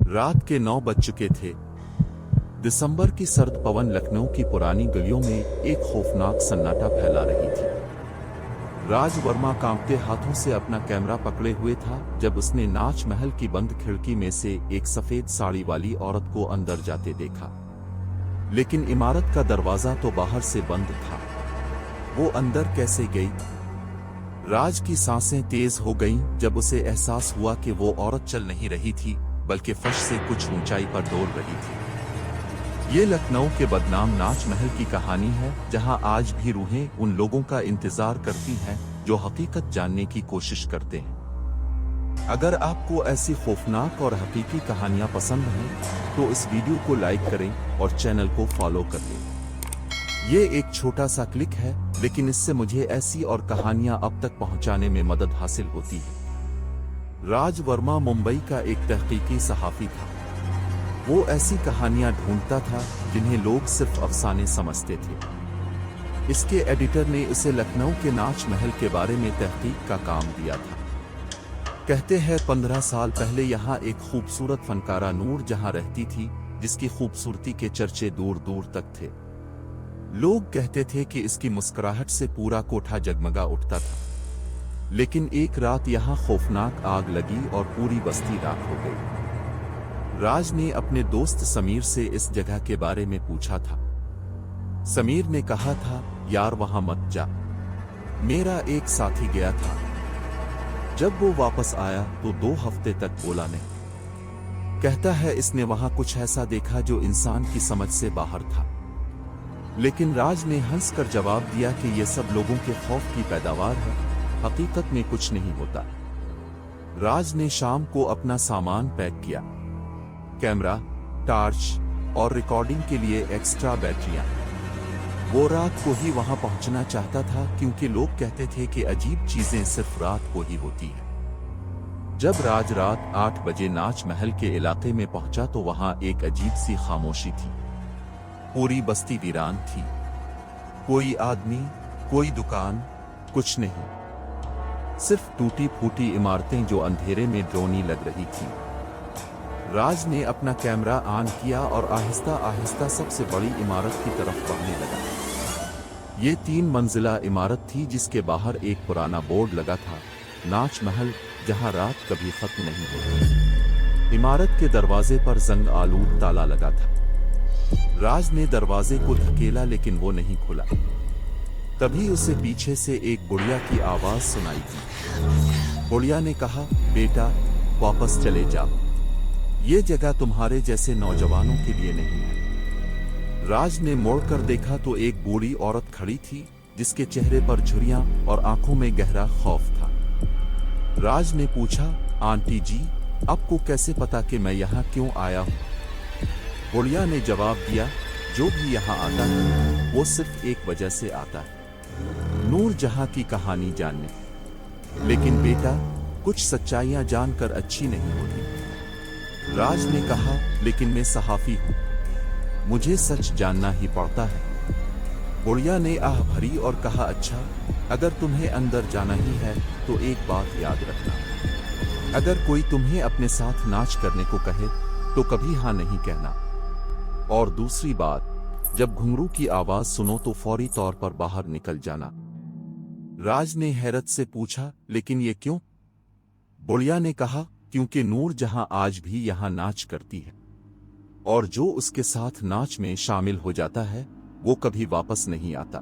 रात के 9 बज चुके थे। दिसंबर की सर्द पवन लखनऊ की पुरानी गलियों में एक खौफनाक सन्नाटा फैला रही थी। राज वर्मा कांपते हाथों से अपना कैमरा पकड़े हुए था जब उसने नाच महल की बंद खिड़की में से एक सफेद साड़ी वाली औरत को अंदर जाते देखा। लेकिन इमारत का दरवाजा तो बाहर से बंद था। वो अंदर कैसे गई? राज की सांसें तेज हो गईं जब उसे एहसास हुआ कि वो औरत चल नहीं रही थी बल्कि फर्श से कुछ ऊंचाई पर डोल रही थी। ये लखनऊ के बदनाम नाच महल की कहानी है, जहां आज भी रूहें उन लोगों का इंतजार करती हैं जो हकीकत जानने की कोशिश करते हैं। अगर आपको ऐसी खौफनाक और हकीकी कहानियां पसंद हैं तो इस वीडियो को लाइक करें और चैनल को फॉलो कर लें। ये एक छोटा सा क्लिक है, लेकिन इससे मुझे ऐसी और कहानियां अब तक पहुंचाने में मदद हासिल होती है। राज वर्मा मुंबई का एक तहकीकी सहाफी था। वो ऐसी कहानियां ढूंढता था जिन्हें लोग सिर्फ अफसाने समझते थे। इसके एडिटर ने इसे लखनऊ के नाच महल के बारे में तहकीक का काम दिया था। कहते हैं 15 साल पहले यहाँ एक खूबसूरत फनकारा नूर जहां रहती थी, जिसकी खूबसूरती के चर्चे दूर दूर तक थे। लोग कहते थे कि इसकी मुस्कुराहट से पूरा कोठा जगमगा उठता था। लेकिन एक रात यहाँ खौफनाक आग लगी और पूरी बस्ती राख हो गई। राज ने अपने दोस्त समीर से इस जगह के बारे में पूछा था। समीर ने कहा था, यार वहां मत जा, मेरा एक साथी गया था। जब वो वापस आया तो 2 हफ्ते तक बोला नहीं। कहता है इसने वहां कुछ ऐसा देखा जो इंसान की समझ से बाहर था। लेकिन राज ने हंसकर जवाब दिया कि यह सब लोगों के खौफ की पैदावार है, हकीकत में कुछ नहीं होता। राज ने शाम को अपना सामान पैक किया, कैमरा, टार्च और रिकॉर्डिंग के लिए एक्स्ट्रा बैटरियां। वो रात को ही वहां पहुंचना चाहता था क्योंकि लोग कहते थे कि अजीब चीजें सिर्फ रात को ही होती हैं। जब राज रात 8 बजे नाच महल के इलाके में पहुंचा तो वहां एक अजीब सी खामोशी थी। पूरी बस्ती वीरान थी। कोई आदमी, कोई दुकान, कुछ नहीं। सिर्फ टूटी फूटी इमारतें जो अंधेरे में डरोनी लग रही थीं। राज ने अपना कैमरा ऑन किया और आहिस्ता आहिस्ता सबसे बड़ी इमारत की तरफ बढ़ने लगा। ये 3 मंजिला इमारत थी जिसके बाहर एक पुराना बोर्ड लगा था, नाच महल, जहां रात कभी खत्म नहीं होती। इमारत के दरवाजे पर जंग आलूद ताला लगा था। राज ने दरवाजे को धकेला लेकिन वो नहीं खुला। तभी उसे पीछे से एक बुढ़िया की आवाज सुनाई दी। बुढ़िया ने कहा, बेटा वापस चले जाओ, ये जगह तुम्हारे जैसे नौजवानों के लिए नहीं है। राज ने मुड़कर देखा तो एक बूढ़ी औरत खड़ी थी जिसके चेहरे पर झुर्रियां और आंखों में गहरा खौफ था। राज ने पूछा, आंटी जी, आपको कैसे पता कि मैं यहाँ क्यों आया हूँ? बुढ़िया ने जवाब दिया, जो भी यहाँ आता है वो सिर्फ एक वजह से आता है, नूर जहां की कहानी जानने। लेकिन बेटा, कुछ सच्चाइयां जानकर अच्छी नहीं होती। राज ने कहा, लेकिन मैं सहाफी हूं, मुझे सच जानना ही पड़ता है। बुढ़िया ने आह भरी और कहा, अच्छा, अगर तुम्हें अंदर जाना ही है तो एक बात याद रखना, अगर कोई तुम्हें अपने साथ नाच करने को कहे तो कभी हाँ नहीं कहना। और दूसरी बात, जब घुंघरू की आवाज सुनो तो फौरी तौर पर बाहर निकल जाना। राज ने हैरत से पूछा, लेकिन ये क्यों? बुढ़िया ने कहा, क्योंकि नूर जहां आज भी यहां नाच करती है, और जो उसके साथ नाच में शामिल हो जाता है वो कभी वापस नहीं आता।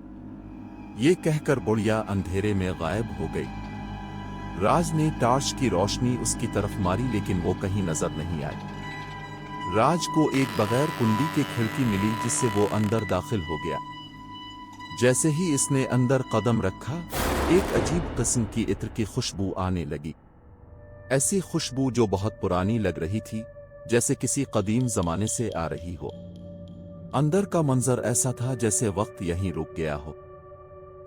ये कहकर बुढ़िया अंधेरे में गायब हो गई। राज ने टार्च की रोशनी उसकी तरफ मारी लेकिन वो कहीं नजर नहीं आई। राज को एक बगैर कुंडी की खिड़की मिली जिससे वो अंदर दाखिल हो गया। जैसे ही इसने अंदर कदम रखा, एक अजीब किस्म की इत्र की खुशबू आने लगी। ऐसी खुशबू जो बहुत पुरानी लग रही थी, जैसे किसी कदीम जमाने से आ रही हो। अंदर का मंजर ऐसा था जैसे वक्त यहीं रुक गया हो।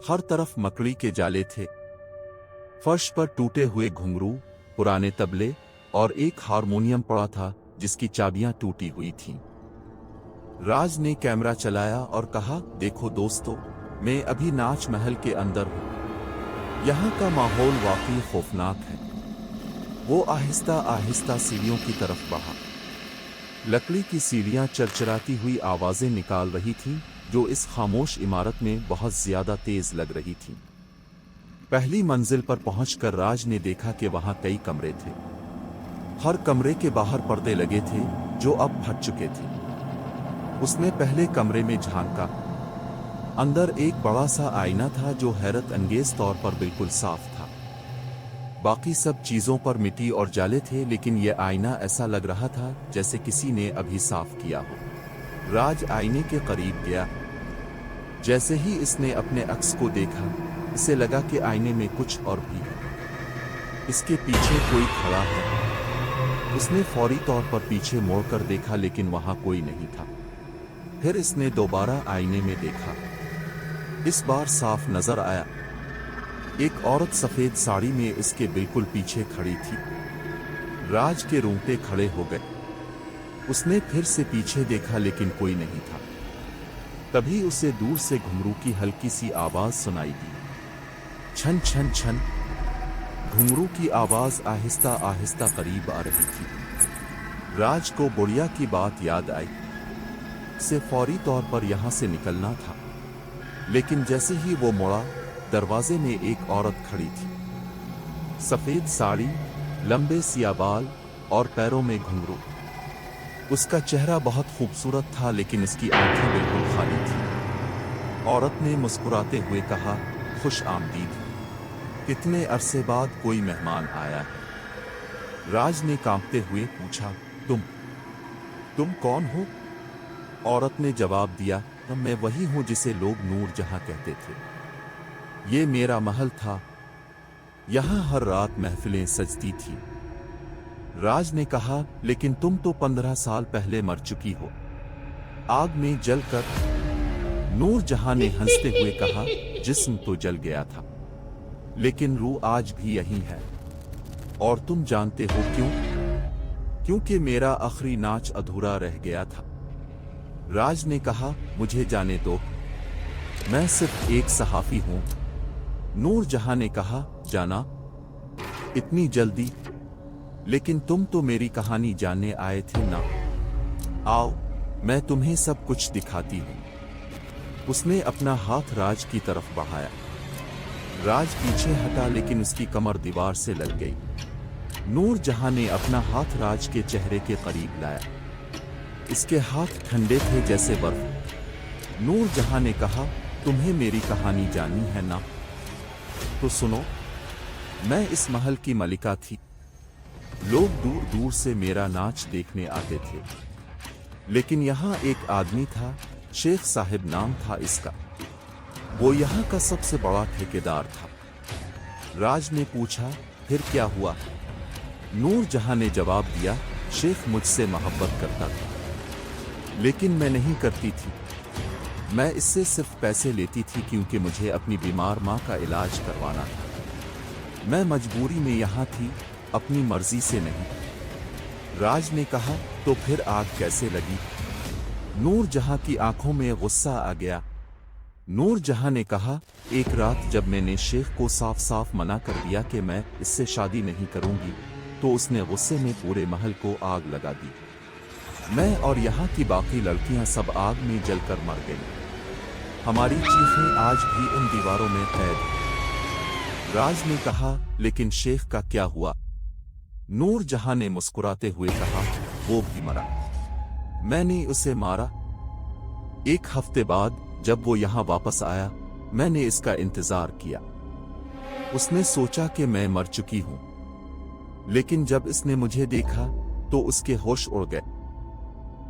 हर तरफ मकड़ी के जाले थे। फर्श पर टूटे हुए घुंघरू, पुराने तबले और एक हारमोनियम पड़ा था जिसकी चाबियां टूटी हुई थीं। राज ने कैमरा चलाया और कहा, देखो दोस्तों, मैं अभी नाच महल के अंदर हूं। यहाँ का माहौल वाकई खौफनाक है। वो आहिस्ता आहिस्ता सीढ़ियों की तरफ बढ़ा। लकड़ी की सीढ़ियां चरचराती हुई आवाजें निकाल रही थीं, जो इस खामोश इमारत में बहुत ज्यादा तेज लग रही थीं। पहली मंजिल पर पहुंचकर राज ने देखा कि वहां कई कमरे थे। हर कमरे के बाहर पर्दे लगे थे, जो अब फट चुके थे। उसने पहले कमरे में झांका। अंदर एक बड़ा सा आईना था, जो हैरत अंगेज तौर पर बिल्कुल साफ था। बाकी सब चीजों पर मिट्टी और जाले थे, लेकिन यह आईना ऐसा लग रहा था जैसे किसी ने अभी साफ किया हो। राज आईने के करीब गया। जैसे ही इसने अपने अक्स को देखा, इसे लगा कि आईने में कुछ और भी है। इसके पीछे कोई खड़ा है। उसने फौरी तौर पर पीछे मुड़कर देखा, लेकिन वहां कोई नहीं था। फिर इसने दोबारा आईने में देखा। इस बार साफ नजर आया। एक औरत सफेद साड़ी में इसके बिल्कुल पीछे खड़ी थी। राज के रोंगटे खड़े हो गए। उसने फिर से पीछे देखा, लेकिन कोई नहीं था। तभी उसे दूर से घुंघरू की हल्की सी आवाज सुनाई दी। छन छन छन। घुंघरू की आवाज आहिस्ता आहिस्ता करीब आ रही थी। राज को बुढ़िया की बात याद आई। से फौरी तौर पर यहां से निकलना था, लेकिन जैसे ही वो मुड़ा, दरवाजे में एक औरत खड़ी थी। सफेद साड़ी, लंबे सिया बाल और पैरों में घुंघरू। उसका चेहरा बहुत खूबसूरत था, लेकिन उसकी आंखें बिल्कुल खाली थी। औरत ने मुस्कुराते हुए कहा, खुश आमदीद। कितने अरसे बाद कोई मेहमान आया है। राज ने कांपते हुए पूछा, तुम कौन हो? औरत ने जवाब दिया, मैं वही हूं जिसे लोग नूर जहां कहते थे। ये मेरा महल था। यहां हर रात महफिलें सजती थी। राज ने कहा, लेकिन तुम तो 15 साल पहले मर चुकी हो, आग में जलकर। नूर जहां ने हंसते हुए कहा, जिस्म तो जल गया था, लेकिन रूह आज भी यही है। और तुम जानते हो क्यों? क्योंकि मेरा आखिरी नाच अधूरा रह गया था। राज ने कहा, मुझे जाने दो, मैं सिर्फ एक सहाफी हूं। नूर जहां ने कहा, जाना? इतनी जल्दी? लेकिन तुम तो मेरी कहानी जानने आए थे ना। आओ, मैं तुम्हें सब कुछ दिखाती हूं। उसने अपना हाथ राज की तरफ बढ़ाया। राज पीछे हटा, लेकिन उसकी कमर दीवार से लग गई। नूर जहां ने अपना हाथ राज के चेहरे के करीब लाया। इसके हाथ ठंडे थे जैसे बर्फ। नूर जहां ने कहा, तुम्हें मेरी कहानी जाननी है ना? तो सुनो। मैं इस महल की मलिका थी। लोग दूर दूर से मेरा नाच देखने आते थे, लेकिन यहां एक आदमी था, शेख साहिब नाम था इसका। वो यहां का सबसे बड़ा ठेकेदार था। राज ने पूछा, फिर क्या हुआ? नूर जहां ने जवाब दिया, शेख मुझसे मोहब्बत करता था, लेकिन मैं नहीं करती थी। मैं इससे सिर्फ पैसे लेती थी, क्योंकि मुझे अपनी बीमार मां का इलाज करवाना था। मैं मजबूरी में यहां थी, अपनी मर्जी से नहीं। राज ने कहा, तो फिर आग कैसे लगी? नूर जहां की आंखों में गुस्सा आ गया। नूर जहां ने कहा, एक रात जब मैंने शेख को साफ साफ मना कर दिया कि मैं इससे शादी नहीं करूंगी, तो उसने गुस्से में पूरे महल को आग लगा दी। मैं और यहाँ की बाकी लड़कियां सब आग में जलकर मर गईं। हमारी चीखें आज भी उन दीवारों में कैद हैं। राज ने कहा, लेकिन शेख का क्या हुआ? नूर जहां ने मुस्कुराते हुए कहा, वो भी मरा। मैंने उसे मारा। एक हफ्ते बाद जब वो यहां वापस आया, मैंने इसका इंतजार किया। उसने सोचा कि मैं मर चुकी हूं, लेकिन जब इसने मुझे देखा तो उसके होश उड़ गए।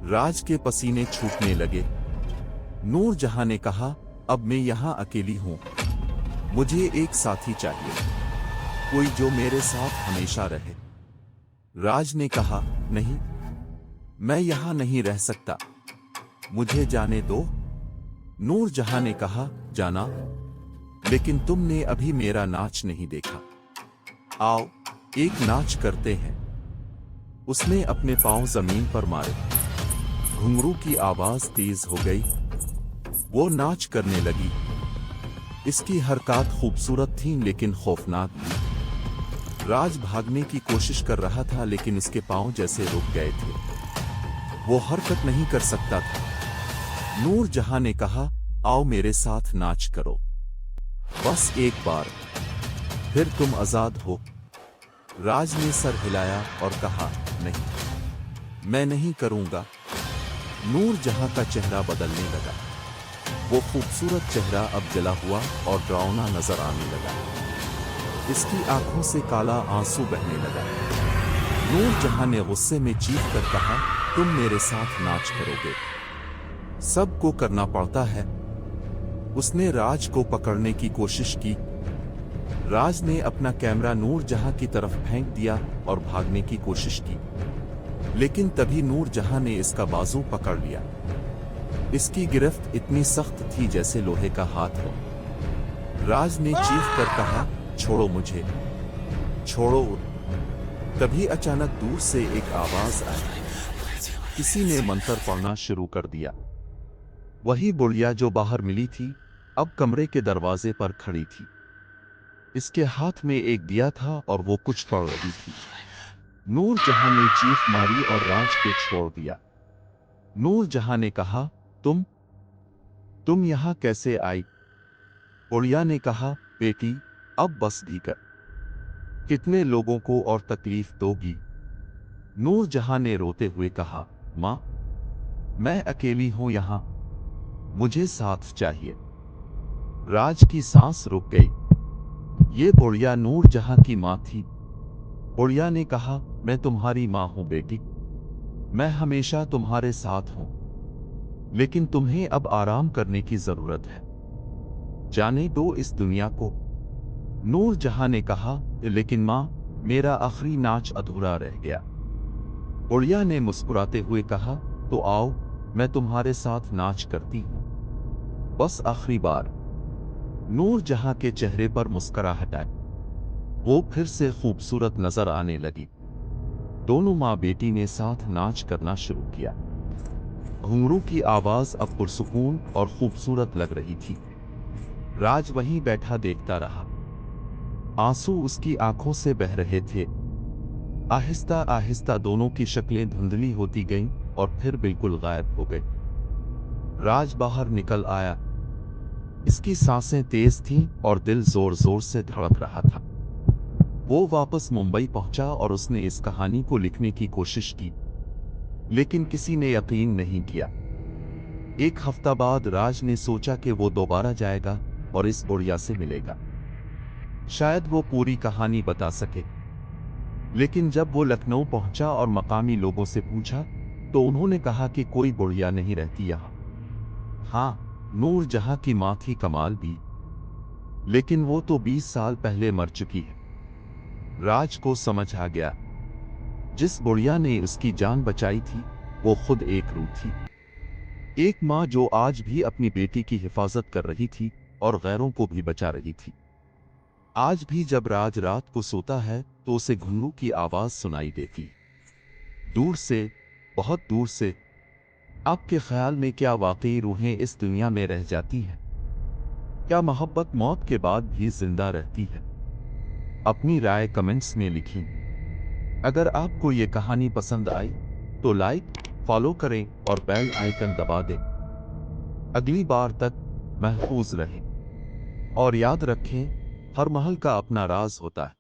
राज के पसीने छूटने लगे। नूर जहां ने कहा, अब मैं यहां अकेली हूं। मुझे एक साथी चाहिए, कोई जो मेरे साथ हमेशा रहे। राज ने कहा, नहीं, मैं यहां नहीं रह सकता, मुझे जाने दो। नूर जहां ने कहा, जाना? लेकिन तुमने अभी मेरा नाच नहीं देखा। आओ, एक नाच करते हैं। उसने अपने पांव जमीन पर मारे। घुंघरू की आवाज तेज हो गई। वो नाच करने लगी। इसकी हरकत खूबसूरत थी, लेकिन खौफनाक भी। राज भागने की कोशिश कर रहा था, लेकिन उसके पांव जैसे रुक गए थे। वो हरकत नहीं कर सकता था। नूर जहां ने कहा, आओ मेरे साथ नाच करो, बस एक बार, फिर तुम आजाद हो। राज ने सर हिलाया और कहा, नहीं, मैं नहीं करूंगा। नूर जहां का चेहरा बदलने लगा। वो खूबसूरत चेहरा अब जला हुआ और डरावना नजर आने लगा। इसकी आंखों से काला आंसू बहने लगा। नूर जहां ने गुस्से में चीख कर कहा, तुम मेरे साथ नाच करोगे, सबको करना पड़ता है। उसने राज को पकड़ने की कोशिश की। राज ने अपना कैमरा नूर जहां की तरफ फेंक दिया और भागने की कोशिश की, लेकिन तभी नूर जहां ने इसका बाजू पकड़ लिया। इसकी गिरफ्त इतनी सख्त थी जैसे लोहे का हाथ हो। राज ने चीख कर कहा, छोड़ो मुझे, छोड़ो। तभी अचानक दूर से एक आवाज आई। किसी ने मंत्र पढ़ना शुरू कर दिया। वही बुढ़िया जो बाहर मिली थी, अब कमरे के दरवाजे पर खड़ी थी। इसके हाथ में एक दिया था और वो कुछ पढ़ रही थी। नूर जहां ने चीख मारी और राज को छोड़ दिया। नूर जहां ने कहा, तुम यहां कैसे आई? बुढ़िया ने कहा, बेटी, अब बस भी कर, कितने लोगों को और तकलीफ दोगी? नूर जहां ने रोते हुए कहा, मां, मैं अकेली हूं यहां, मुझे साथ चाहिए। राज की सांस रुक गई। ये बुढ़िया नूर जहां की मां थी। बुढ़िया ने कहा, मैं तुम्हारी मां हूं बेटी, मैं हमेशा तुम्हारे साथ हूं, लेकिन तुम्हें अब आराम करने की जरूरत है, जाने दो इस दुनिया को। नूर जहां ने कहा, लेकिन मां, मेरा आखिरी नाच अधूरा रह गया। बुढ़िया ने मुस्कुराते हुए कहा, तो आओ, मैं तुम्हारे साथ नाच करती हूं, बस आखिरी बार। नूर जहां के चेहरे पर मुस्कुराहट आई। वो फिर से खूबसूरत नजर आने लगी। दोनों माँ बेटी ने साथ नाच करना शुरू किया। घुंघरू की आवाज अब पुरसुकून और खूबसूरत लग रही थी। राज वहीं बैठा देखता रहा। आंसू उसकी आंखों से बह रहे थे। आहिस्ता आहिस्ता दोनों की शक्लें धुंधली होती गईं और फिर बिल्कुल गायब हो गई। राज बाहर निकल आया। इसकी सांसें तेज थीं और दिल जोर जोर से धड़क रहा था। वो वापस मुंबई पहुंचा और उसने इस कहानी को लिखने की कोशिश की, लेकिन किसी ने यकीन नहीं किया। एक हफ्ता बाद राज ने सोचा कि वो दोबारा जाएगा और इस बुढ़िया से मिलेगा। शायद वो पूरी कहानी बता सके। लेकिन जब वो लखनऊ पहुंचा और मकामी लोगों से पूछा, तो उन्होंने कहा कि कोई बुढ़िया नहीं रहती यहां। हाँ, नूर जहां की मां थी कमाल भी, लेकिन वो तो 20 साल पहले मर चुकी है। राज को समझ आ गया, जिस बुढ़िया ने उसकी जान बचाई थी, वो खुद एक रूह थी। एक मां जो आज भी अपनी बेटी की हिफाजत कर रही थी और गैरों को भी बचा रही थी। आज भी जब राज रात को सोता है तो उसे घुंघरू की आवाज सुनाई देती, दूर से, बहुत दूर से। आपके ख्याल में क्या वाकई रूहें इस दुनिया में रह जाती हैं? क्या मोहब्बत मौत के बाद भी जिंदा रहती है? अपनी राय कमेंट्स में लिखी। अगर आपको ये कहानी पसंद आई तो लाइक, फॉलो करें और बेल आइकन दबा दें। अगली बार तक महफूज रहें और याद रखें, हर महल का अपना राज होता है।